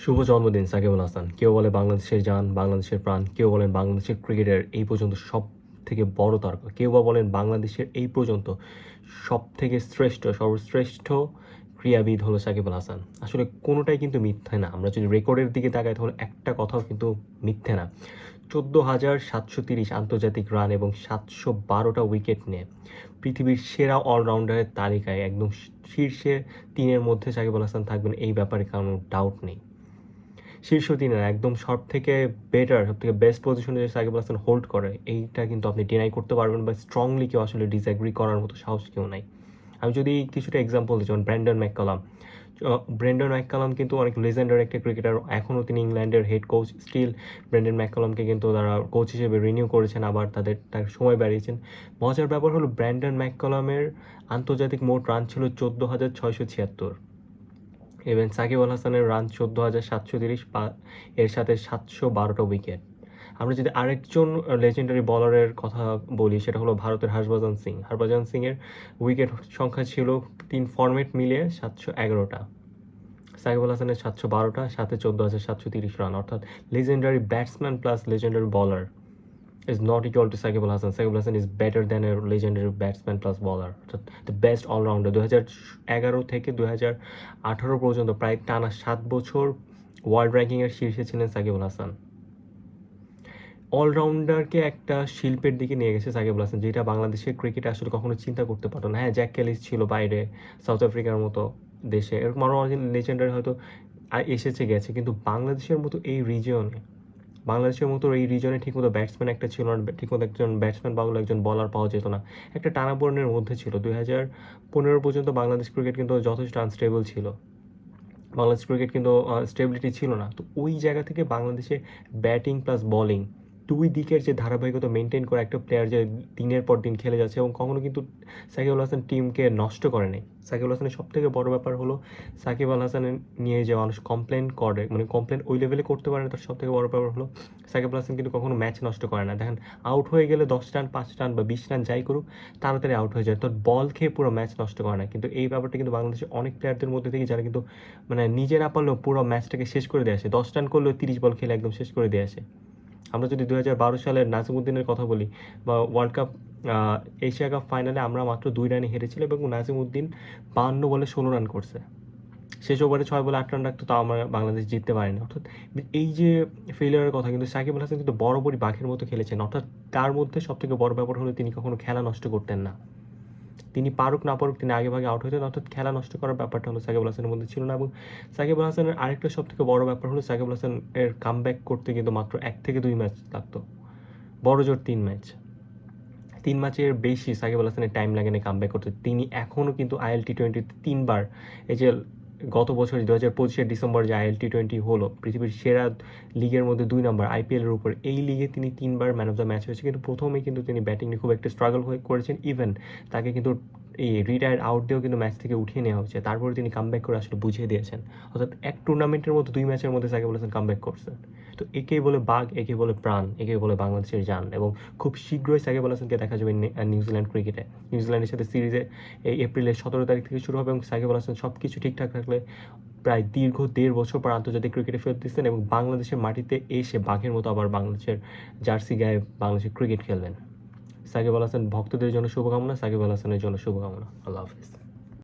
শুভ জন্মদিন সাকিব আল হাসান। কেউ বলে বাংলাদেশের জান, বাংলাদেশের প্রাণ, কেউ বলেন বাংলাদেশের ক্রিকেটের এই পর্যন্ত সব থেকে বড় তারকা, কেউ বা বলেন বাংলাদেশের এই পর্যন্ত সব থেকে সর্বশ্রেষ্ঠ ক্রীড়াবিদ হলো সাকিব আল হাসান। আসলে কোনোটাই কিন্তু মিথ্যে না। আমরা যদি রেকর্ডের দিকে তাকাই তাহলে একটা কথাও কিন্তু মিথ্যে না। 14,730 আন্তর্জাতিক রান এবং 712টা উইকেট নিয়ে পৃথিবীর সেরা অলরাউন্ডারের তালিকায় একদম শীর্ষে তিনের মধ্যে সাকিব আল হাসান থাকবেন, এই ব্যাপারে কোনো ডাউট নেই। শীর্ষ তিনের একদম সব থেকে বেটার, সব থেকে বেস্ট পজিশনে যে সাকিব আল হাসান হোল্ড করে, এইটা কিন্তু আপনি ডিনাই করতে পারবেন বা স্ট্রংলি কেউ আসলে ডিসএগ্রি করার মতো সাহস কেউ নাই। আমি যদি কিছুটা এক্সাম্পল দিই, যেমন ব্র্যান্ডন ম্যাককালাম কিন্তু অনেক লেজেন্ডার একটা ক্রিকেটার। এখনও তিনি ইংল্যান্ডের হেড কোচ। স্টিল ব্র্যান্ডন ম্যাককালামকে কিন্তু তারা কোচ হিসেবে রিনিউ করেছেন, আবার তার সময় বাড়িয়েছেন। মজার ব্যাপার হলো ব্র্যান্ডন ম্যাককালামের আন্তর্জাতিক মোট রান ছিল 14,676, এবং সাকিব আল হাসানের রান 14,730, এর সাথে 712টা উইকেট। আমরা যদি আরেকজন লেজেন্ডারি বলারের কথা বলি, সেটা হলো ভারতের হরভজন সিং। হরভজন সিংয়ের উইকেট সংখ্যা ছিল 3 ফরম্যাট মিলিয়ে 711টা। সাকিব আল হাসানের 712টা, সাথে 14,730 রান, অর্থাৎ লেজেন্ডারি ব্যাটসম্যান প্লাস লেজেন্ডারি বলার is not equal to Sakib Al Hasan. Sakib Al Hasan is better than a legendary batsman plus bowler. The best all-rounder. 2011 থেকে 2018 পর্যন্ত প্রায় টানা 7 বছর ওয়ার্ল্ড র্যাঙ্কিংয়ের শীর্ষে ছিলেন সাকিব আল হাসান। অলরাউন্ডারকে একটা শিল্পের দিকে নিয়ে গেছে সাকিব আল হাসান, যেটা বাংলাদেশের ক্রিকেটে আসলে কখনো চিন্তা করতে পারতো না। হ্যাঁ, জ্যাক ক্যালিস ছিল বাইরে, সাউথ আফ্রিকার মতো দেশে, এরকম আরও অনেক লেজেন্ডারি হয়তো এসেছে গেছে, কিন্তু বাংলাদেশের মতো এই রিজনে ঠিকমতো ব্যাটসম্যান একটা ছিল না, ঠিকমতো একজন ব্যাটসম্যান বা একজন বলার পাওয়া যেত না। একটা টানাপোড়েনের মধ্যে ছিল। 2015 পর্যন্ত বাংলাদেশ ক্রিকেট কিন্তু যথেষ্ট আনস্টেবল ছিল। বাংলাদেশ ক্রিকেট কিন্তু স্টেবিলিটি ছিল না। তো ওই জায়গা থেকে বাংলাদেশে ব্যাটিং প্লাস বলিং দুই দিকের যে ধারাবাহিকতা মেনটেন করে একটা প্লেয়ার যে দিনের পর দিন খেলে যাচ্ছে, এবং কখনো কিন্তু সাকিব আল হাসান টিমকে নষ্ট করে নেই। সাকিব আল হাসানের সব থেকে বড় ব্যাপার হলো সাকিব আল হাসানের নিয়ে যে মানুষ কমপ্লেন করে, মানে কমপ্লেন ওই লেভেলে করতে পারে না, তার সব থেকে বড় ব্যাপার হলো সাকিব আল হাসান কিন্তু কখনো ম্যাচ নষ্ট করে না। দেখেন, আউট হয়ে গেলে 10 রান, 5 রান বা 20 রান যাই করুক, তাড়াতাড়ি আউট হয়ে যায়, তোর বল খেয়ে পুরো ম্যাচ নষ্ট করে না। কিন্তু এই ব্যাপারটা কিন্তু বাংলাদেশের অনেক প্লেয়ারদের মধ্যে থেকে, যারা কিন্তু মানে নিজে না পারলেও পুরো ম্যাচটাকে শেষ করে দিয়ে আসে। 10 রান করলেও 30 বল খেলে একদম শেষ করে দিয়ে আসে। আমরা যদি 2012 সালের নাজিমুদ্দিনের কথা বলি, বা ওয়ার্ল্ড কাপ এশিয়া কাপ ফাইনালে আমরা মাত্র 2 রানে হেরেছিলাম, এবং নাজিমুদ্দিন 52 বলে 16 রান করছে। শেষ ওভারে 6 বলে 8 রান রাখতো, তাও আমরা বাংলাদেশ জিততে পারিনি। অর্থাৎ এই যে ফেলিয়ারের কথা, কিন্তু সাকিব আল হাসান কিন্তু বরাবরই বাঘের মতো খেলেছেন। অর্থাৎ তার মধ্যে সবথেকে বড় ব্যাপার হলো তিনি কখনো খেলা নষ্ট করতেন না। তিনি পারুক না পারুক, তিনি আগে ভাগে আউট হতেন। অর্থাৎ খেলা নষ্ট করার ব্যাপারটা হলো সাকিব আল হাসানের মধ্যে ছিল না। এবং সাকিব আল হাসানের আরেকটা সব থেকে বড় ব্যাপার হলো সাকিব আল হাসানের কামব্যাক করতে কিন্তু মাত্র 1 থেকে 2 ম্যাচ লাগতো, বড় জোর 3 ম্যাচ। 3 ম্যাচের বেশি সাকিব আল হাসানের টাইম লাগে না কামব্যাক করতে। তিনি এখনও কিন্তু আইএল টি-20 3বার, এই যে গত বছর 2025 ডিসেম্বর যে আইএল টি-20 হলো, পৃথিবীর সেরা লিগের মধ্যে 2 নম্বর আইপিএলের উপর, এই লিগে তিনি 3বার ম্যান অফ দ্য ম্যাচ হয়েছে। কিন্তু প্রথমেই কিন্তু তিনি ব্যাটিং নিয়ে খুব একটা স্ট্রাগল করেছেন। ইভেন তাকে কিন্তু এই রিটায়ার্ড আউট দিয়েও কিন্তু ম্যাচ থেকে উঠিয়ে নেওয়া হয়েছে, তারপরে তিনি কামব্যাক করে আসলে বুঝিয়ে দিয়েছেন। অর্থাৎ এক টুর্নামেন্টের মধ্যে 2 ম্যাচের মধ্যে সাকিব আল হাসান কামব্যাক করছেন। তো একেই বলে বাঘ, একে বলে প্রাণ, একে বলে বাংলাদেশের জান। এবং খুব শীঘ্রই সাকিব আল হাসানকে দেখা যাবে নিউজিল্যান্ড ক্রিকেটে। নিউজিল্যান্ডের সাথে সিরিজে এই এপ্রিলের 17 তারিখ থেকে শুরু হবে, এবং সাকিব আল হাসান সব কিছু ঠিকঠাক থাকলে প্রায় দীর্ঘ 1.5 বছর পর আন্তর্জাতিক ক্রিকেটে ফেরত দিচ্ছেন, এবং বাংলাদেশের মাটিতে এসে বাঘের মতো আবার বাংলাদেশের জার্সি গায়ে বাংলাদেশের ক্রিকেট খেলবেন। সাকিব আল হাসান ভক্তদের জন্য শুভকামনা, সাকিব আল হাসানের জন্য শুভকামনা। আল্লাহ হাফিজ।